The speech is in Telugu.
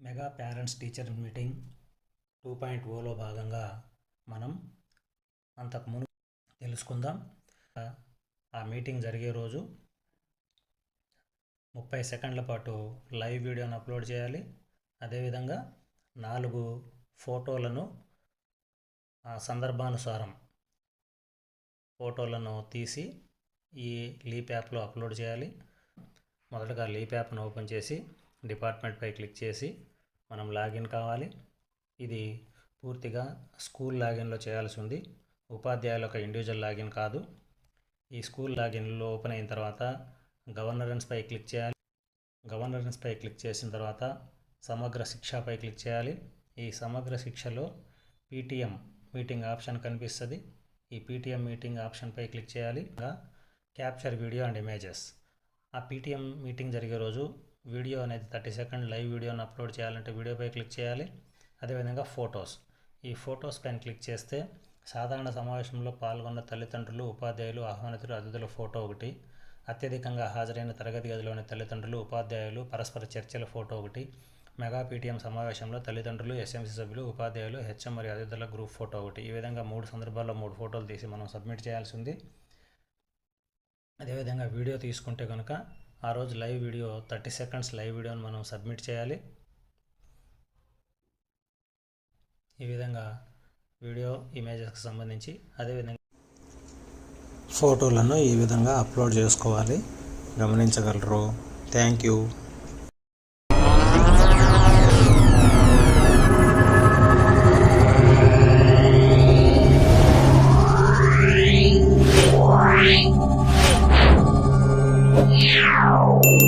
మెగా పేరెంట్స్ టీచర్ మీటింగ్ 2.0లో భాగంగా మనం అంతకుముందు తెలుసుకుందాం. ఆ మీటింగ్ జరిగే రోజు 30 సెకండ్ల పాటు లైవ్ వీడియోను అప్లోడ్ చేయాలి. అదేవిధంగా 4 ఫోటోలను సందర్భానుసారం ఫోటోలను తీసి ఈ లీప్ యాప్లో అప్లోడ్ చేయాలి. మొదటగా లీప్ యాప్ను ఓపెన్ చేసి డిపార్ట్మెంట్పై క్లిక్ చేసి మనం లాగిన్ కావాలి. ఇది పూర్తిగా స్కూల్ లాగిన్లో చేయాల్సి ఉంది. ఉపాధ్యాయుల యొక్క ఇండివిజువల్ లాగిన్ కాదు. ఈ స్కూల్ లాగిన్లో ఓపెన్ అయిన తర్వాత గవర్నరెన్స్పై క్లిక్ చేయాలి. గవర్నరెన్స్పై క్లిక్ చేసిన తర్వాత సమగ్ర శిక్షపై క్లిక్ చేయాలి. ఈ సమగ్ర శిక్షలో పీటీఎం మీటింగ్ ఆప్షన్ కనిపిస్తుంది. ఈ పీటీఎం మీటింగ్ ఆప్షన్పై క్లిక్ చేయాలి. Capture video and images. ఆ పీటీఎం మీటింగ్ జరిగే రోజు వీడియో అనేది 30 సెకండ్ లైవ్ వీడియోని అప్లోడ్ చేయాలంటే వీడియోపై క్లిక్ చేయాలి. అదేవిధంగా ఫొటోస్. ఈ ఫొటోస్ పైన క్లిక్ చేస్తే సాధారణ సమావేశంలో పాల్గొన్న తల్లిదండ్రులు, ఉపాధ్యాయులు, ఆహ్వానితులు, అతిథుల ఫోటో ఒకటి, అత్యధికంగా హాజరైన తరగతి గదిలోని తల్లిదండ్రులు, ఉపాధ్యాయులు, పరస్పర చర్చల ఫోటో ఒకటి, మెగా పీటీఎం సమావేశంలో తల్లిదండ్రులు, ఎస్ఎంసీ సభ్యులు, ఉపాధ్యాయులు, హెచ్ఎం మరియు అతిథుల గ్రూప్ ఫోటో ఒకటి. ఈ విధంగా 3 సందర్భాల్లో 3 ఫోటోలు తీసి మనం సబ్మిట్ చేయాల్సి ఉంది. అదేవిధంగా వీడియో తీసుకుంటే కనుక ఆ రోజు లైవ్ వీడియో 30 సెకండ్స్ లైవ్ వీడియోని మనం సబ్మిట్ చేయాలి. ఈ విధంగా వీడియో ఇమేజెస్కి సంబంధించి అదేవిధంగా ఫోటోలను ఈ విధంగా అప్లోడ్ చేసుకోవాలి. గమనించగలరు. Thank you. Yeah.